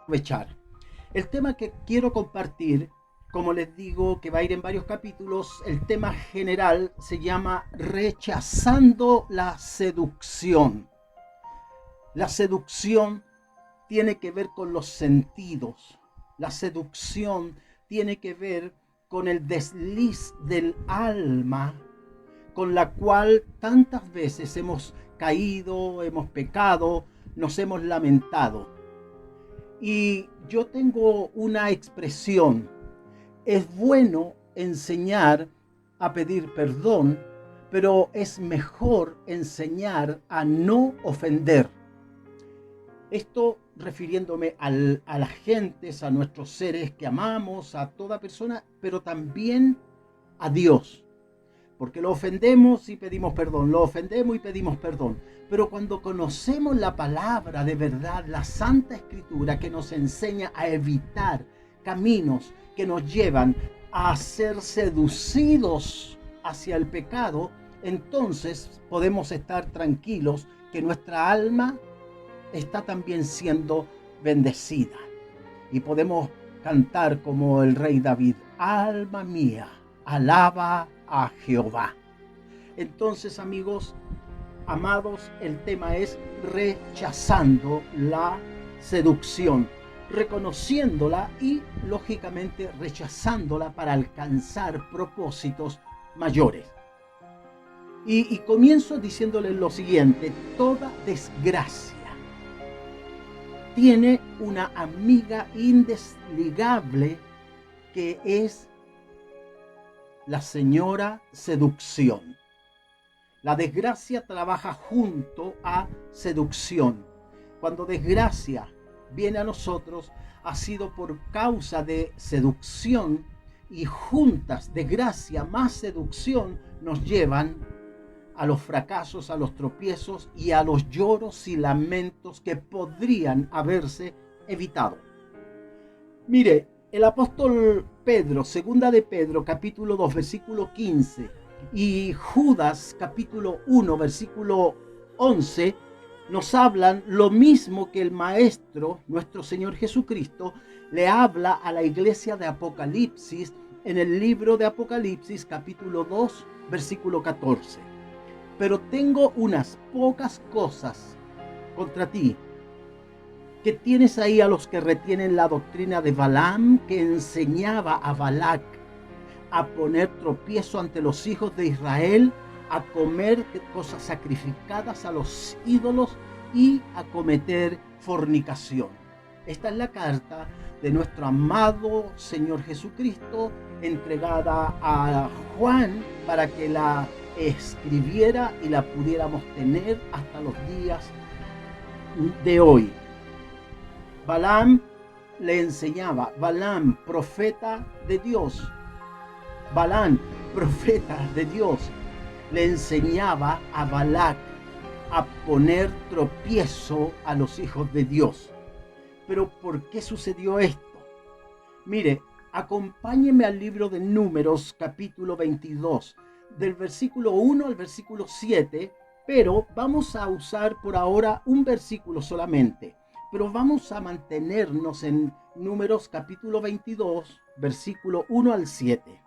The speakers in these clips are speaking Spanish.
aprovechar. El tema que quiero compartir, como les digo, que va a ir en varios capítulos, el tema general se llama Rechazando la seducción. La seducción tiene que ver con los sentidos. La seducción tiene que ver con el desliz del alma con la cual tantas veces hemos caído, hemos pecado, nos hemos lamentado. Y yo tengo una expresión: es bueno enseñar a pedir perdón, pero es mejor enseñar a no ofender. Esto refiriéndome a las gentes, a nuestros seres que amamos, a toda persona, pero también a Dios. Porque lo ofendemos y pedimos perdón, lo ofendemos y pedimos perdón. Pero cuando conocemos la palabra de verdad, la Santa Escritura que nos enseña a evitar caminos que nos llevan a ser seducidos hacia el pecado, entonces podemos estar tranquilos que nuestra alma está también siendo bendecida. Y podemos cantar como el rey David: alma mía, alaba a Jehová. Entonces, amigos, amados, el tema es rechazando la seducción, reconociéndola y, lógicamente, rechazándola para alcanzar propósitos mayores. Y comienzo diciéndoles lo siguiente: toda desgracia tiene una amiga indesligable que es la señora seducción. La desgracia trabaja junto a seducción. Cuando desgracia viene a nosotros, ha sido por causa de seducción, y juntas desgracia más seducción nos llevan a los fracasos, a los tropiezos y a los lloros y lamentos que podrían haberse evitado. Mire, el apóstol Pedro, segunda de Pedro, capítulo 2, versículo 15, y Judas, capítulo 1, versículo 11, nos hablan lo mismo que el Maestro, nuestro Señor Jesucristo, le habla a la iglesia de Apocalipsis en el libro de Apocalipsis, capítulo 2, versículo 14. Pero tengo unas pocas cosas contra ti, que tienes ahí a los que retienen la doctrina de Balaam, que enseñaba a Balac a poner tropiezo ante los hijos de Israel, a comer cosas sacrificadas a los ídolos y a cometer fornicación. Esta es la carta de nuestro amado Señor Jesucristo, entregada a Juan para que la escribiera y la pudiéramos tener hasta los días de hoy. Balaam le enseñaba, Balaam, profeta de Dios, Balaam, profeta de Dios, le enseñaba a Balac a poner tropiezo a los hijos de Dios. Pero ¿por qué sucedió esto? Mire, acompáñeme al libro de Números, capítulo 22, del versículo 1 al versículo 7, pero vamos a usar por ahora un versículo solamente. Pero vamos a mantenernos en Números capítulo 22, versículo 1 al 7.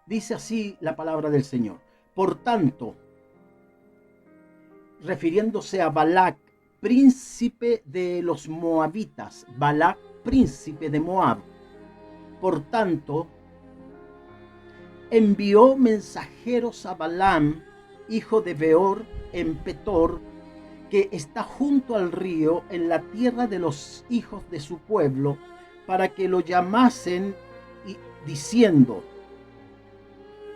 Dice así la palabra del Señor: por tanto, refiriéndose a Balac, príncipe de los moabitas, Balac, príncipe de Moab, por tanto, envió mensajeros a Balaam, hijo de Beor, en Petor, que está junto al río, en la tierra de los hijos de su pueblo, para que lo llamasen, y diciendo: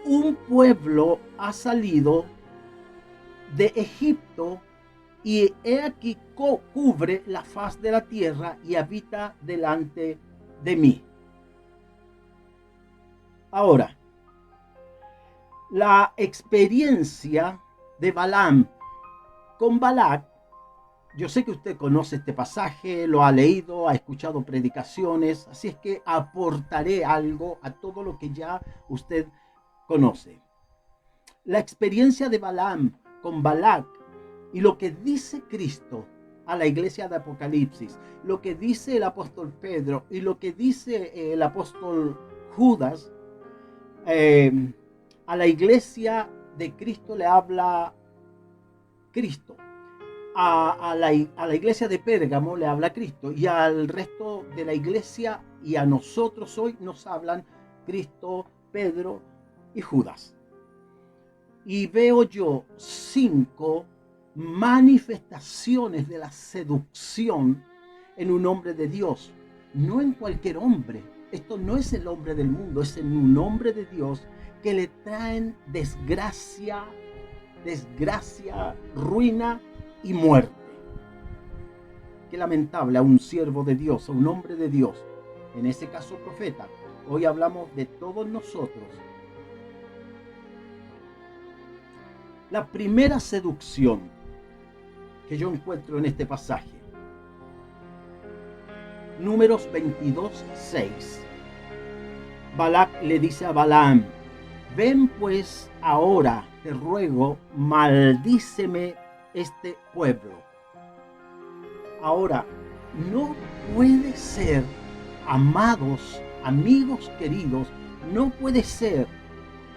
un pueblo ha salido de Egipto, y he aquí cubre la faz de la tierra y habita delante de mí. Ahora, la experiencia de Balaam con Balac, yo sé que usted conoce este pasaje, lo ha leído, ha escuchado predicaciones, así es que aportaré algo a todo lo que ya usted conoce. La experiencia de Balaam con Balac y lo que dice Cristo a la iglesia de Apocalipsis, lo que dice el apóstol Pedro y lo que dice el apóstol Judas, a la iglesia de Cristo le habla Cristo. A la iglesia de Pérgamo le habla Cristo, y al resto de la iglesia y a nosotros hoy nos hablan Cristo, Pedro y Judas. Y veo yo 5 manifestaciones de la seducción en un hombre de Dios, no en cualquier hombre. Esto no es el hombre del mundo, es en un hombre de Dios que le traen desgracia, ruina y muerte. Qué lamentable a un siervo de Dios, a un hombre de Dios, en ese caso profeta. Hoy hablamos de todos nosotros. La primera seducción que yo encuentro en este pasaje, Números 22:6. Balac le dice a Balaam: ven pues ahora, te ruego, maldíceme este pueblo. Ahora, no puede ser, amados, amigos queridos, no puede ser,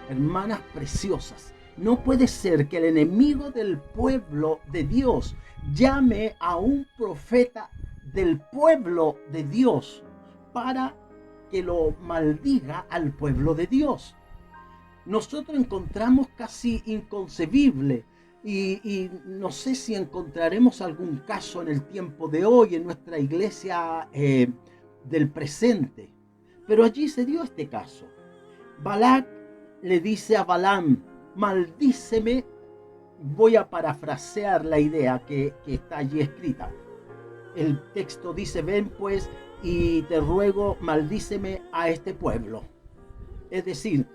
hermanas preciosas, no puede ser que el enemigo del pueblo de Dios llame a un profeta del pueblo de Dios para que lo maldiga al pueblo de Dios. Nosotros encontramos casi inconcebible, y no sé si encontraremos algún caso en el tiempo de hoy en nuestra iglesia del presente, pero allí se dio este caso. Balac le dice a Balaam: maldíceme. Voy a parafrasear la idea que está allí escrita. El texto dice: ven pues y te ruego, maldíceme a este pueblo. Es decir,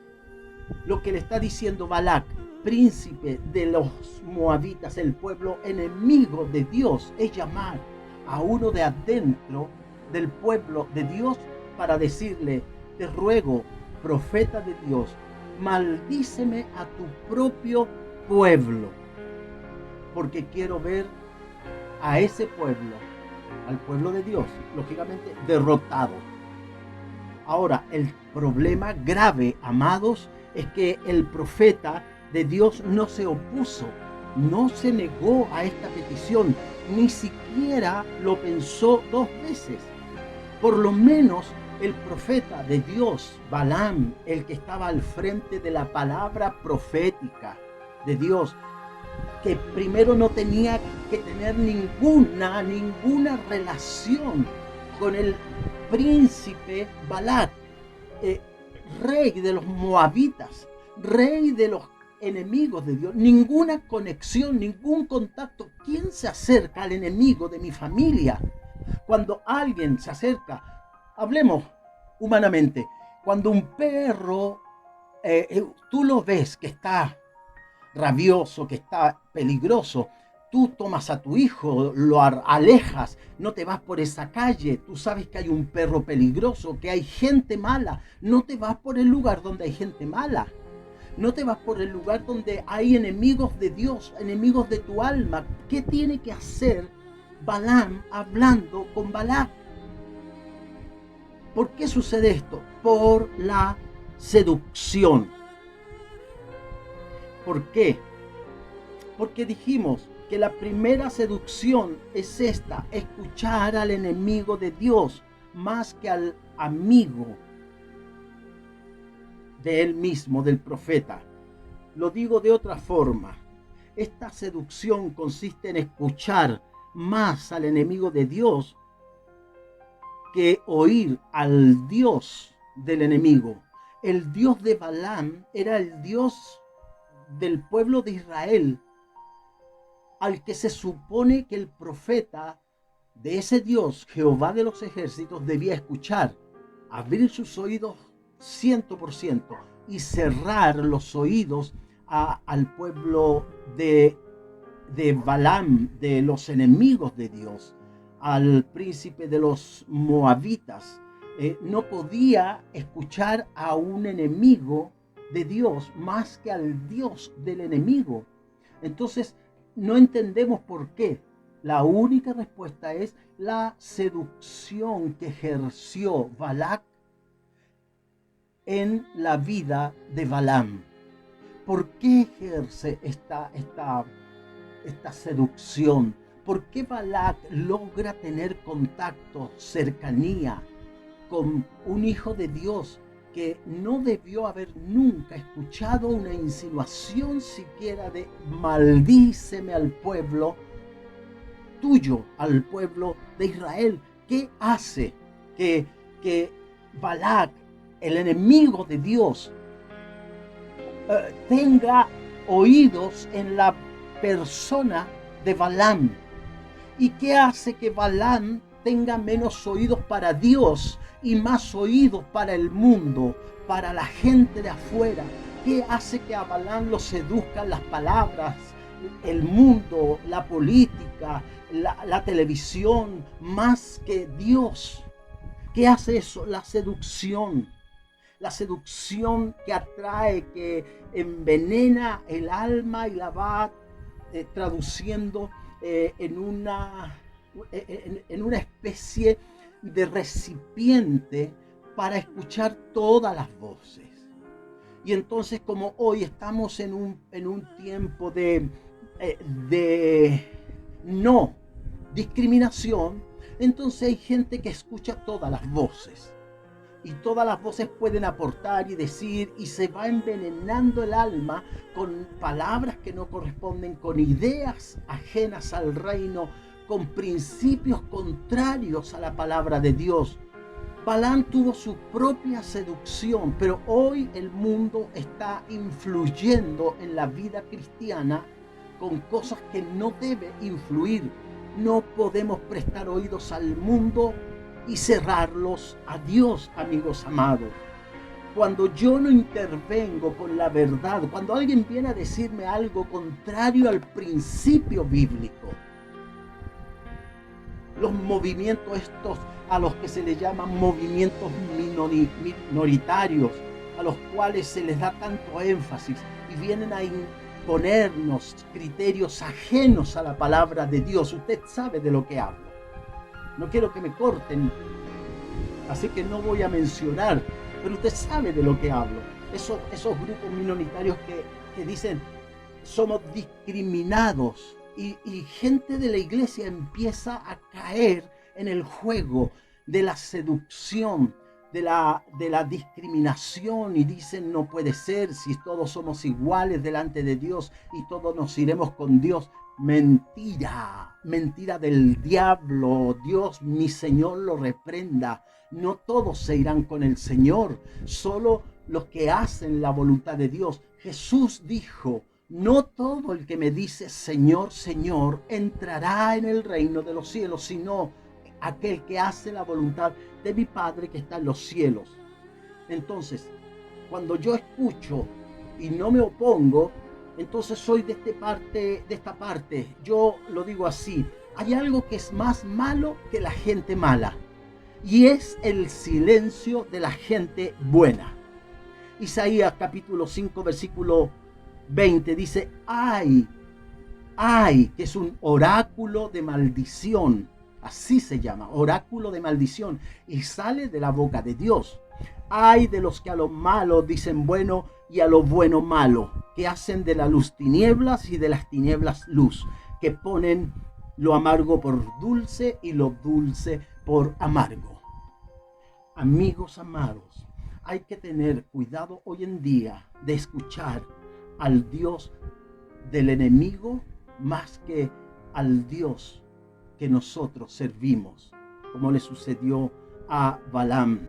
lo que le está diciendo Balac, príncipe de los moabitas, el pueblo enemigo de Dios, es llamar a uno de adentro del pueblo de Dios para decirle: te ruego, profeta de Dios, maldíceme a tu propio pueblo, porque quiero ver a ese pueblo, al pueblo de Dios, lógicamente, derrotado. Ahora, el problema grave, amados, es que el profeta de Dios no se opuso, no se negó a esta petición, ni siquiera lo pensó 2 veces. Por lo menos el profeta de Dios, Balaam, el que estaba al frente de la palabra profética de Dios, que primero no tenía que tener ninguna relación con el príncipe Balac, rey de los moabitas, rey de los enemigos de Dios, ninguna conexión, ningún contacto. ¿Quién se acerca al enemigo de mi familia? Cuando alguien se acerca, hablemos humanamente, cuando un perro, tú lo ves que está rabioso, que está peligroso, tú tomas a tu hijo, lo alejas, no te vas por esa calle, tú sabes que hay un perro peligroso, que hay gente mala, no te vas por el lugar donde hay gente mala, no te vas por el lugar donde hay enemigos de Dios, enemigos de tu alma. ¿Qué tiene que hacer Balaam hablando con Balac? ¿Por qué sucede esto? Por la seducción. ¿Por qué? Porque dijimos que la primera seducción es esta: escuchar al enemigo de Dios más que al amigo de él mismo, del profeta. Lo digo de otra forma: esta seducción consiste en escuchar más al enemigo de Dios que oír al Dios del enemigo. El Dios de Balaam era el Dios del pueblo de Israel, al que se supone que el profeta de ese Dios, Jehová de los ejércitos, debía escuchar, abrir sus oídos 100% y cerrar los oídos al pueblo de Balaam, de los enemigos de Dios, al príncipe de los moabitas. No podía escuchar a un enemigo de Dios más que al Dios del enemigo. Entonces, no entendemos por qué. La única respuesta es la seducción que ejerció Balac en la vida de Balaam. ¿Por qué ejerce esta seducción? ¿Por qué Balac logra tener contacto, cercanía con un hijo de Dios que no debió haber nunca escuchado una insinuación siquiera de maldíceme al pueblo tuyo, al pueblo de Israel? ¿Qué hace que Balac, el enemigo de Dios, tenga oídos en la persona de Balaam? ¿Y qué hace que Balaam tenga menos oídos para Dios y más oídos para el mundo, para la gente de afuera? ¿Qué hace que a Balaam lo seduzcan las palabras, el mundo, la política, la televisión, más que Dios? ¿Qué hace eso? La seducción que atrae, que envenena el alma y la va traduciendo en una especie de recipiente para escuchar todas las voces. Y entonces, como hoy estamos en un tiempo de no discriminación, entonces hay gente que escucha todas las voces. Y todas las voces pueden aportar y decir, y se va envenenando el alma con palabras que no corresponden, con ideas ajenas al reino, con principios contrarios a la palabra de Dios. Balaam tuvo su propia seducción, pero hoy el mundo está influyendo en la vida cristiana con cosas que no debe influir. No podemos prestar oídos al mundo y cerrarlos a Dios, amigos amados. Cuando yo no intervengo con la verdad, cuando alguien viene a decirme algo contrario al principio bíblico, los movimientos estos a los que se les llaman movimientos minoritarios, a los cuales se les da tanto énfasis y vienen a imponernos criterios ajenos a la palabra de Dios, usted sabe de lo que hablo. No quiero que me corten, así que no voy a mencionar, pero usted sabe de lo que hablo. Esos grupos minoritarios que dicen somos discriminados y gente de la iglesia empieza a caer en el juego de la seducción, de la discriminación, y dicen no puede ser si todos somos iguales delante de Dios y todos nos iremos con Dios. Mentira del diablo. Dios, mi Señor, lo reprenda. No todos se irán con el Señor, solo los que hacen la voluntad de Dios. Jesús dijo, no todo el que me dice Señor, Señor, entrará en el reino de los cielos, sino aquel que hace la voluntad de mi Padre que está en los cielos. Entonces, cuando yo escucho y no me opongo, entonces soy de esta parte. Yo lo digo así, hay algo que es más malo que la gente mala, y es el silencio de la gente buena. Isaías capítulo 5 versículo 20 dice, ay, que es un oráculo de maldición, así se llama, oráculo de maldición, y sale de la boca de Dios. Ay de los que a lo malo dicen bueno y a lo bueno malo, que hacen de la luz tinieblas y de las tinieblas luz, que ponen lo amargo por dulce y lo dulce por amargo. Amigos amados, hay que tener cuidado hoy en día de escuchar al Dios del enemigo más que al Dios que nosotros servimos, como le sucedió a Balaam.